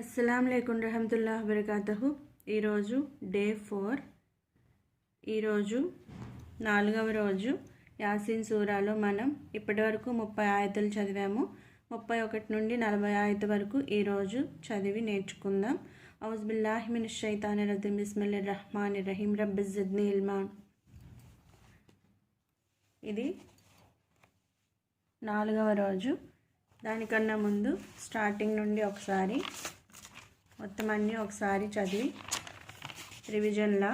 అస్సలాముఅలైకుం రహమతుల్లాహి వబరకాతుహు. ఈరోజు డే 4. ఈరోజు 4వ రోజు. యాసీన్ సూరాలో మనం ఇప్పటివరకు 30 ఆయతులు చదివాము. 31 నుండి 40 ఆయత వరకు ఈరోజు చదివి నేర్చుకుందాం. ఔజు బిల్లాహి మినష్ షైతానిర్ రజీమ్. బిస్మిల్లాహిర్ రహ్మానిర్ రహీం. రబ్బి జిద్నీ ఇల్మా. ఇది 4వ రోజు. దానికన్నా ముందు స్టార్టింగ్ నుండి ఒకసారి మొత్తం అన్నీ ఒకసారి చదివి రివిజన్లా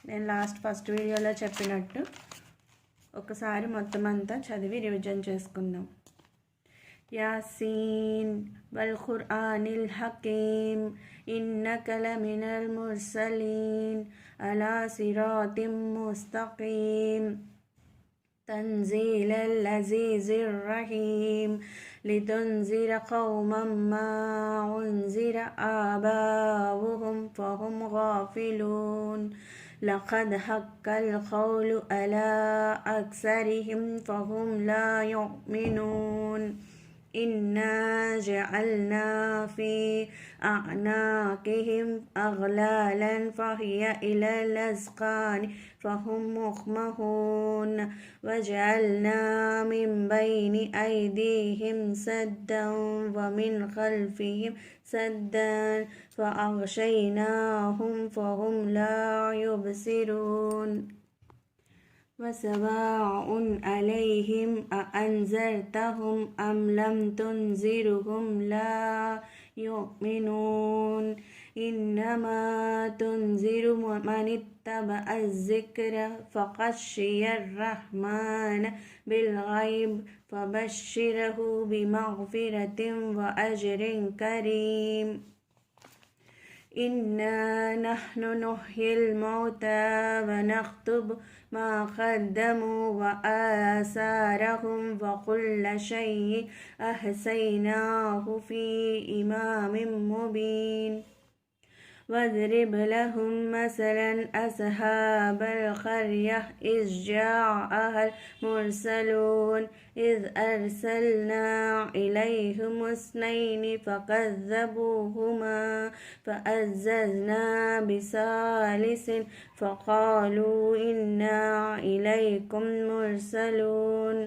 నేను ఫస్ట్ వీడియోలో చెప్పినట్టు ఒకసారి మొత్తం అంతా చదివి రివిజన్ చేసుకుందాం. యాసీన్ వల్ ఖుర్ఆనిల్ హకీమ్ ఇన్నక లమినల్ ముర్సలీన్ అలా సిరాతిం ముస్తకీమ్ తన్జీలల్ అజీజిర్ రహీమ్ لتنذر قوما ما أنذر آباؤهم فهم غافلون لقد حق القول على أكثرهم فهم لا يؤمنون إنا جعلنا في أعناقهم أغلالا فهي إلى الأذقان فهم مقمحون وجعلنا من بين أيديهم سدا ومن خلفهم سدا فأغشيناهم فهم لا يبصرون وسواء عليهم أأنذرتهم أم لم تنذرهم لا يؤمنون إنما تنذر من اتبع الذكر فخشي الرحمن بالغيب فبشره بمغفرة وأجر كريم. إنا نحن نحيي الموتى ونكتب ما قدموا وآثارهم وكل شيء أحصيناه في إمام مبين. واضرب لهم مثلا أصحاب القرية إذ جاءها المرسلون إذ أرسلنا إليهم اثنين فكذبوهما فعززنا بثالث فقالوا إنا إليكم مرسلون.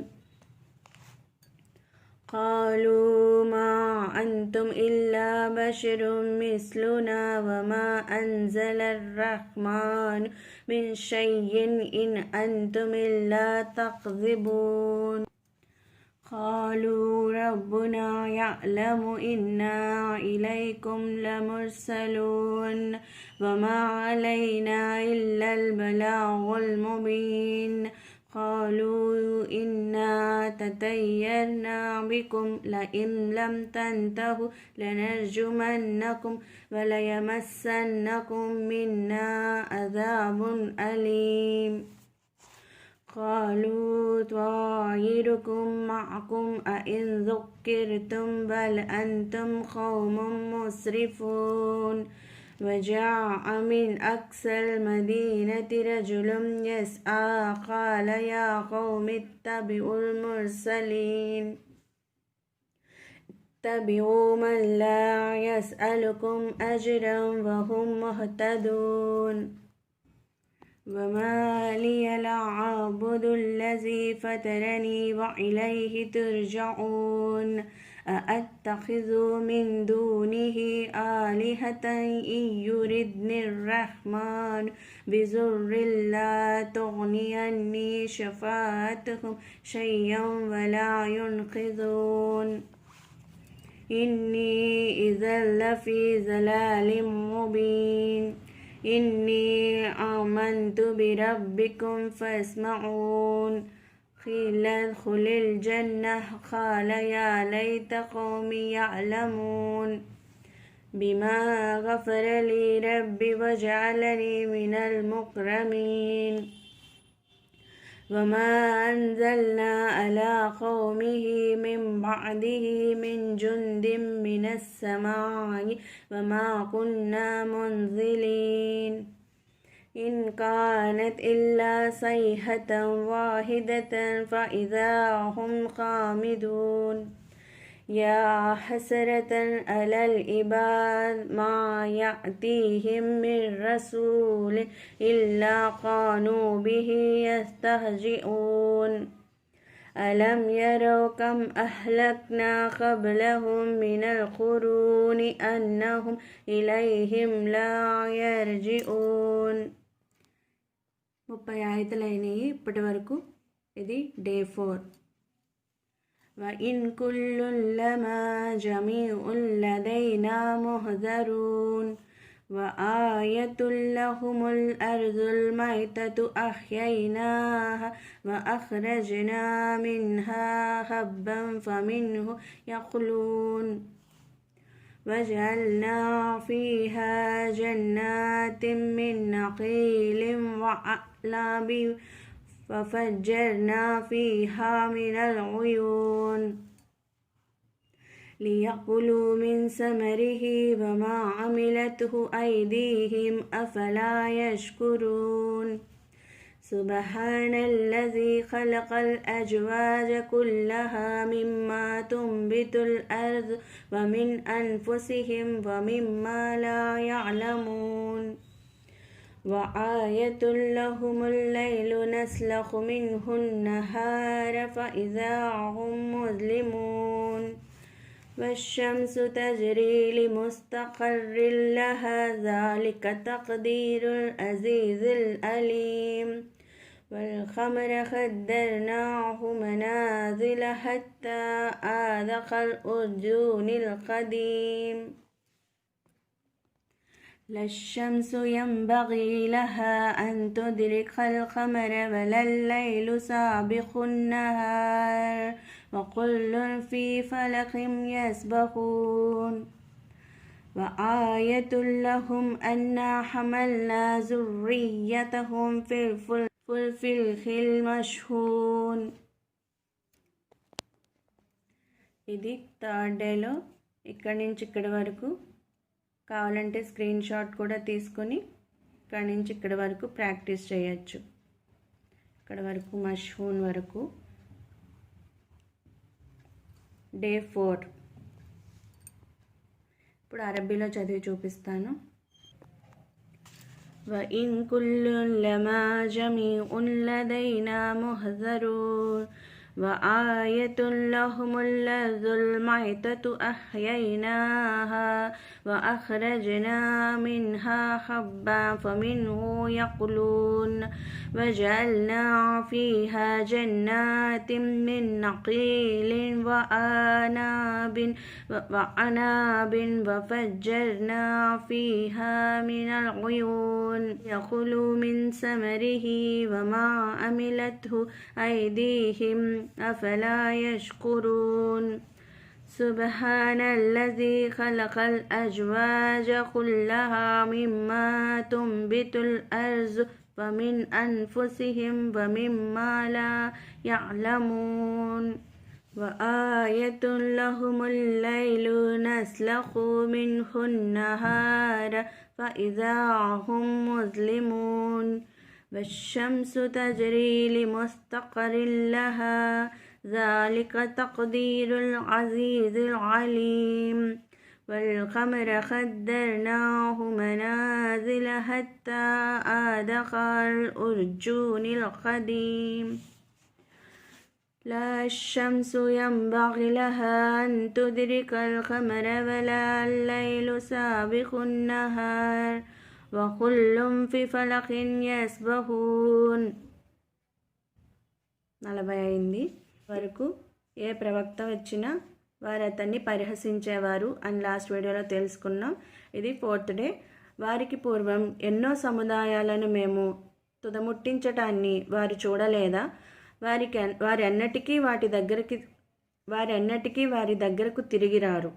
قالوا ما أنتم إلا بشر مثلنا وما أنزل الرحمن من شيء إن أنتم إلا تكذبون. قالوا ربنا يعلم إنا إليكم لمرسلون وما علينا إلا البلاغ المبين. قالوا إنا تطيرنا بكم لئن لم تنتهوا لنرجمنكم وليمسنكم منا عذاب أليم. قالوا طائركم معكم أئن ذكرتم بل أنتم قوم مسرفون. وجاء من أقصى المدينة رجل يسعى قال يا قوم اتبعوا المرسلين اتبعوا من لا يسألكم أجرا وهم مهتدون. وما لي لا أعبد الذي فطرني وإليه ترجعون. أأتخذ من دونه آلهة إن يردني الرحمن بضر لا تغني عني شفاعتهم شيئا ولا ينقذون. إني إذا لفي ضلال مبين. إني آمنت بربكم فاسمعون. قيل ادخل الجنة قال يا ليت قومي يعلمون بما غفر لي ربي وجعلني من المكرمين. وما أنزلنا على قومه من بعده من جند من السماء وما كنا منزلين. إن كانت إلا صيحة واحدة فإذا هم خامدون. يا حسرة على العباد ما يأتيهم من رسول إلا كانوا به يستهزئون ألم يروا كم أهلكنا قبلهم من القرون أنهم إليهم لا يرجعون. 30 ఆయతులైనవి ఇప్పటి వరకు. ఇది డే 4. وإن كل لما جميع لدينا محضرون وآية لهم الأرض الميتة أحييناها وأخرجنا منها حبا فمنه يأكلون وجعلنا فيها جنات من نخيل وأعناب وفجرنا فيها من العيون ليأكلوا من ثمره وما عملته أيديهم أفلا يشكرون سبحان الذي خلق الأزواج كلها مما تنبت الأرض ومن أنفسهم ومما لا يعلمون وآية لهم الليل نسلخ منه النهار فإذا هم مظلمون والشمس تجري لمستقر لها ذلك تقدير العزيز العليم والقمر قدرناه منازل حتى عاد كالعرجون القديم لا الشمس ينبغي لها أن تدرك القمر ولا الليل سابق النهار وكل في فلك يسبحون وآية لهم أنا حملنا ذريتهم في الفلك المشحون. ఇది 3rd డేలో ఇక్కడి నుంచి ఇక్కడి వరకు. కావాలంటే స్క్రీన్ షాట్ కూడా తీసుకొని ఇక్కడి నుంచి ఇక్కడి వరకు ప్రాక్టీస్ చేయొచ్చు. ఇక్కడ వరకు మష్హూన్ వరకు. డే 4. ఇప్పుడు అరబీలో చదివి చూపిస్తాను. وإن كل لما جميع لدينا محضرون وآية لهم الأرض الميتة أحييناها وأخرجنا منها حبا فمنه يأكلون وجعلنا فيها جنات من نخيل وأعناب وفجرنا فيها من العيون يأكلوا من ثمره وما عملته أيديهم أفلا يشكرون سبحان الذي خلق الأزواج كلها مما تنبت الأرض ومن أنفسهم ومما لا يعلمون وآية لهم الليل نسلخ منه النهار فإذا هم مظلمون والشمس تجري لمستقر لها ذلك تقدير العزيز العليم والقمر قدرناه منازل حتى عاد كالعرجون القديم لا الشمس ينبغي لها أن تدرك القمر ولا الليل سابق النهار وكل في فلك يسبحون. 40 వరకు ఏ ప్రవక్త వచ్చినా వారు అతన్ని పరిహసించేవారు అని లాస్ట్ వీడియోలో తెలుసుకున్నాం. ఇది 4th డే. వారికి పూర్వం ఎన్నో సముదాయాలను మేము తుదముట్టించటాన్ని వారు చూడలేదా? వారి అన్నటికీ వారి దగ్గరకు తిరిగిరారు.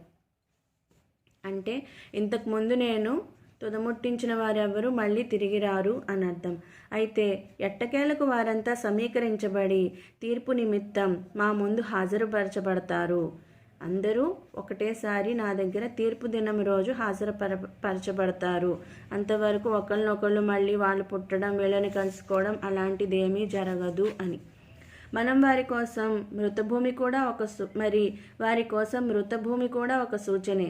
అంటే ఇంతకుముందు నేను తుదముట్టించిన వారెవరు మళ్ళీ తిరిగిరారు అని అర్థం. అయితే ఎట్టకేలకు వారంతా సమీకరించబడి తీర్పు నిమిత్తం మా ముందు హాజరుపరచబడతారు. అందరూ ఒకటేసారి నా దగ్గర తీర్పు దినం రోజు హాజరుపరచబడతారు. అంతవరకు ఒకళ్ళనొకళ్ళు మళ్ళీ వాళ్ళు పుట్టడం, వీళ్ళని కలుసుకోవడం అలాంటిదేమీ జరగదు అని. మనం వారి కోసం మృతభూమి కూడా వారి కోసం మృతభూమి కూడా ఒక సూచనే.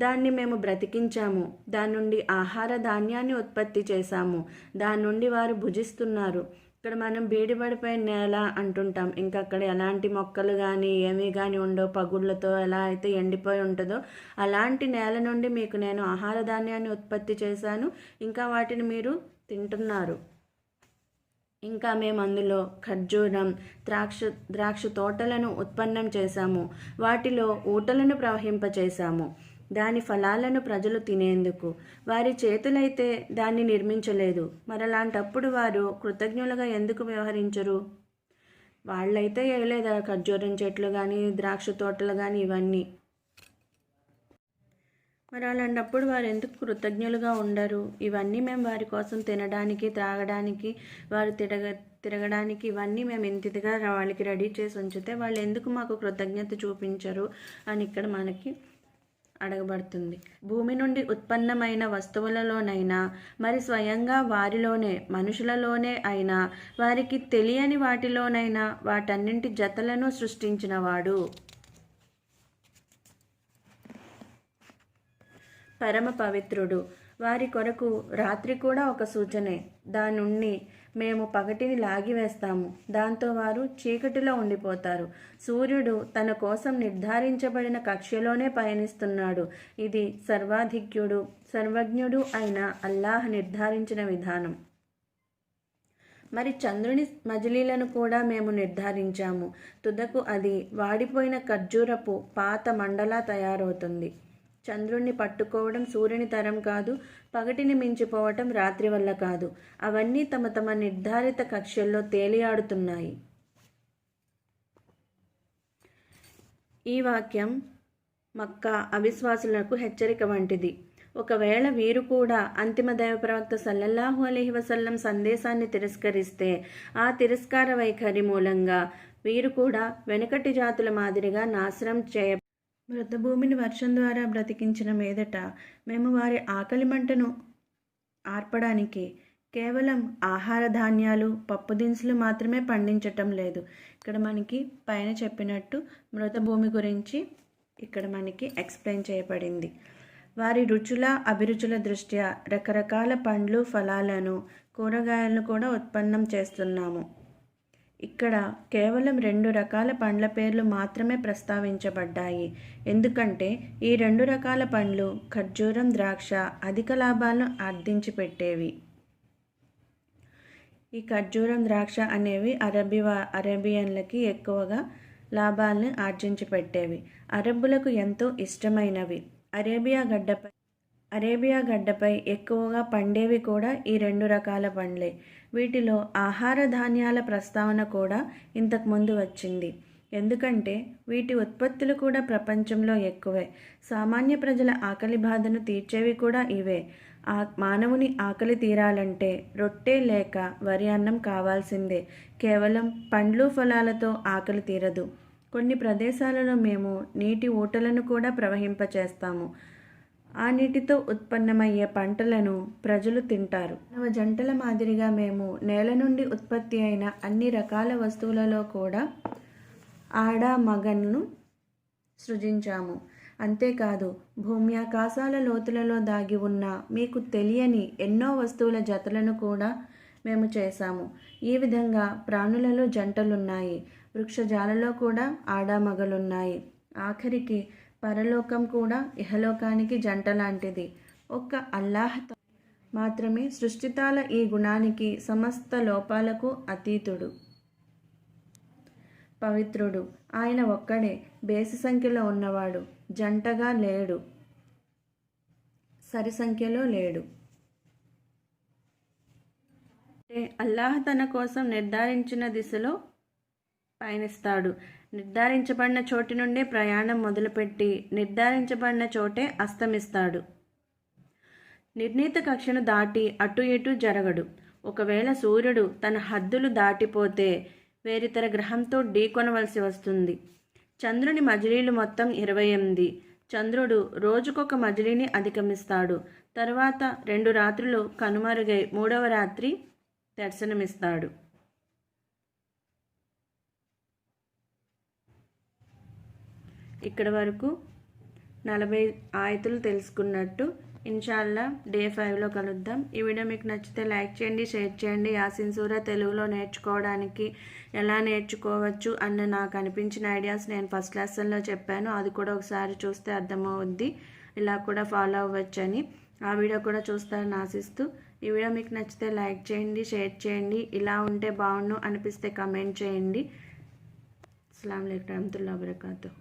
దాన్ని మేము బ్రతికించాము, దాని నుండి ఆహార ధాన్యాన్ని ఉత్పత్తి చేశాము, దాని నుండి వారు భుజిస్తున్నారు. ఇక్కడ మనం బీడిపడిపోయిన నేల అంటుంటాం. ఇంకా అక్కడ ఎలాంటి మొక్కలు కానీ ఏమీ కానీ ఉండవు. పగుళ్ళతో ఎలా అయితే ఎండిపోయి ఉంటుందో అలాంటి నేల నుండి మీకు నేను ఆహార ధాన్యాన్ని ఉత్పత్తి చేశాను, ఇంకా వాటిని మీరు తింటున్నారు. ఇంకా మేము అందులో ఖర్జూరం, ద్రాక్ష తోటలను ఉత్పన్నం చేశాము, వాటిలో ఊటలను ప్రవహింపచేశాము. దాని ఫలాలను ప్రజలు తినేందుకు వారి చేతులైతే దాన్ని నిర్మించలేదు. మరలాంటప్పుడు వారు కృతజ్ఞులుగా ఎందుకు వ్యవహరించరు? వాళ్ళైతే వేయలేదు ఖర్జూరం చెట్లు కానీ ద్రాక్ష తోటలు కానీ ఇవన్నీ. మరి అలాంటప్పుడు వారు ఎందుకు కృతజ్ఞులుగా ఉండరు? ఇవన్నీ మేము వారి కోసం తినడానికి, త్రాగడానికి, వారు తిరగడానికి ఇవన్నీ మేము ఇంతిదిగా వాళ్ళకి రెడీ చేసి ఉంచితే వాళ్ళు ఎందుకు మాకు కృతజ్ఞత చూపించరు అని ఇక్కడ మనకి అడగబడుతుంది. భూమి నుండి ఉత్పన్నమైన వస్తువులలోనైనా మరి స్వయంగా వారిలోనే మనుషులలోనే అయినా వారికి తెలియని వాటిలోనైనా వాటన్నింటి జతలను సృష్టించినవాడు. పరమ పవిత్రుడు. వారి కొరకు రాత్రి కూడా ఒక సూచనే. దాని నుండి మేము పగటిని లాగివేస్తాము, దాంతో వారు చీకటిలో ఉండిపోతారు. సూర్యుడు తన కోసం నిర్ధారించబడిన కక్ష్యలోనే పయనిస్తున్నాడు. ఇది సర్వజ్ఞుడు అయిన అల్లాహ్ నిర్ధారించిన విధానం. మరి చంద్రుని మజిలీలను కూడా మేము నిర్ధారించాము. తుదకు అది వాడిపోయిన ఖర్జూరపు పాత మండలా తయారవుతుంది. చంద్రుణ్ణి పట్టుకోవడం సూర్యుని తరం కాదు, పగటిని మించిపోవటం రాత్రి వల్ల కాదు. అవన్నీ తమ తమ నిర్ధారిత కక్ష్యల్లో తేలియాడుతున్నాయి. ఈ వాక్యం మక్కా అవిశ్వాసులకు హెచ్చరిక వంటిది. ఒకవేళ వీరు కూడా అంతిమ దైవ ప్రవక్త సల్లల్లాహు అలైహి వసల్లం సందేశాన్ని తిరస్కరిస్తే ఆ తిరస్కార వైఖరి మూలంగా వీరు కూడా వెనుకటి జాతుల మాదిరిగా నాశనం మృతభూమిని వర్షం ద్వారా బ్రతికించిన మీదట మేము వారి ఆకలి మంటను ఆర్పడానికి కేవలం ఆహార ధాన్యాలు, పప్పు దినుసులు మాత్రమే పండించటం లేదు. ఇక్కడ మనకి పైన చెప్పినట్టు మృతభూమి గురించి ఇక్కడ మనకి ఎక్స్ప్లెయిన్ చేయబడింది. వారి రుచుల అభిరుచుల దృష్ట్యా రకరకాల పండ్లు, ఫలాలను, కూరగాయలను కూడా ఉత్పన్నం చేస్తున్నాము. ఇక్కడ కేవలం 2 రకాల పండ్ల పేర్లు మాత్రమే ప్రస్తావించబడ్డాయి. ఎందుకంటే ఈ 2 రకాల పండ్లు ఖర్జూరం, ద్రాక్ష అధిక లాభాలను ఆర్జించి పెట్టేవి. ఈ ఖర్జూరం, ద్రాక్ష అనేవి అరేబియన్లకి ఎక్కువగా లాభాలను ఆర్జించి పెట్టేవి. అరబ్బులకు ఎంతో ఇష్టమైనవి. అరేబియా గడ్డపై ఎక్కువగా పండేవి కూడా ఈ 2 రకాల పండ్లే. వీటిలో ఆహార ధాన్యాల ప్రస్తావన కూడా ఇంతకుముందు వచ్చింది. ఎందుకంటే వీటి ఉత్పత్తులు కూడా ప్రపంచంలో ఎక్కువే. సామాన్య ప్రజల ఆకలి బాధను తీర్చేవి కూడా ఇవే. మానవుని ఆకలి తీరాలంటే రొట్టె లేక వరి అన్నం కావాల్సిందే. కేవలం పండ్లు, ఫలాలతో ఆకలి తీరదు. కొన్ని ప్రదేశాలలో మేము నీటి ఊటలను కూడా ప్రవహింపచేస్తాము. ఆ నీటితో ఉత్పన్నమయ్యే పంటలను ప్రజలు తింటారు. జంటల మాదిరిగా మేము నేల నుండి ఉత్పత్తి అయిన అన్ని రకాల వస్తువులలో కూడా ఆడ మగను సృజించాము. అంతేకాదు భూమ్యాకాశాల లోతులలో దాగి ఉన్న మీకు తెలియని ఎన్నో వస్తువుల జతలను కూడా మేము చేశాము. ఈ విధంగా ప్రాణులలో జంటలున్నాయి, వృక్షజాలలో కూడా ఆడామగలున్నాయి. ఆఖరికి పరలోకం కూడా ఇహలోకానికి జంట లాంటిది. ఒక్క అల్లాహ్ మాత్రమే సృష్టితాల ఈ గుణానికి, సమస్త లోపాలకు అతీతుడు, పవిత్రుడు. ఆయన ఒక్కడే బేసి సంఖ్యలో ఉన్నవాడు, జంటగా లేడు, సరి సంఖ్యలో లేడు. అల్లాహ్ తన కోసం నిర్ధారించిన దిశలో పయనిస్తాడు. నిర్ధారించబడిన చోటి నుండే ప్రయాణం మొదలుపెట్టి నిర్ధారించబడిన చోటే అస్తమిస్తాడు. నిర్ణీత కక్షను దాటి అటు ఇటు జరగడు. ఒకవేళ సూర్యుడు తన హద్దులు దాటిపోతే వేరితర గ్రహంతో ఢీకొనవలసి వస్తుంది. చంద్రుని మజిలీలు మొత్తం 28. చంద్రుడు రోజుకొక మజిలీని అధిగమిస్తాడు. తర్వాత 2 రాత్రులు కనుమరుగై 3వ రాత్రి దర్శనమిస్తాడు. ఇక్కడ వరకు 40 ఆయతులు తెలుసుకున్నట్టు. ఇన్షాల్లా డే 5లో కలుద్దాం. ఈ వీడియో మీకు నచ్చితే లైక్ చేయండి, షేర్ చేయండి. యాసీన్ సూరా తెలుగులో నేర్చుకోవడానికి ఎలా నేర్చుకోవచ్చు అన్న నాకు అనిపించిన ఐడియాస్ నేను ఫస్ట్ లెసన్లో చెప్పాను. అది కూడా ఒకసారి చూస్తే అర్థమవుద్ది. ఇలా కూడా ఫాలో అవ్వచ్చని. ఆ వీడియో కూడా చూస్తారని ఆశిస్తూ, ఈ వీడియో మీకు నచ్చితే లైక్ చేయండి, షేర్ చేయండి. ఇలా ఉంటే బాగుండు అనిపిస్తే కమెంట్ చేయండి. అస్సలాము అలైకుం వరహ్మతుల్లాహి వబరకాతుహు.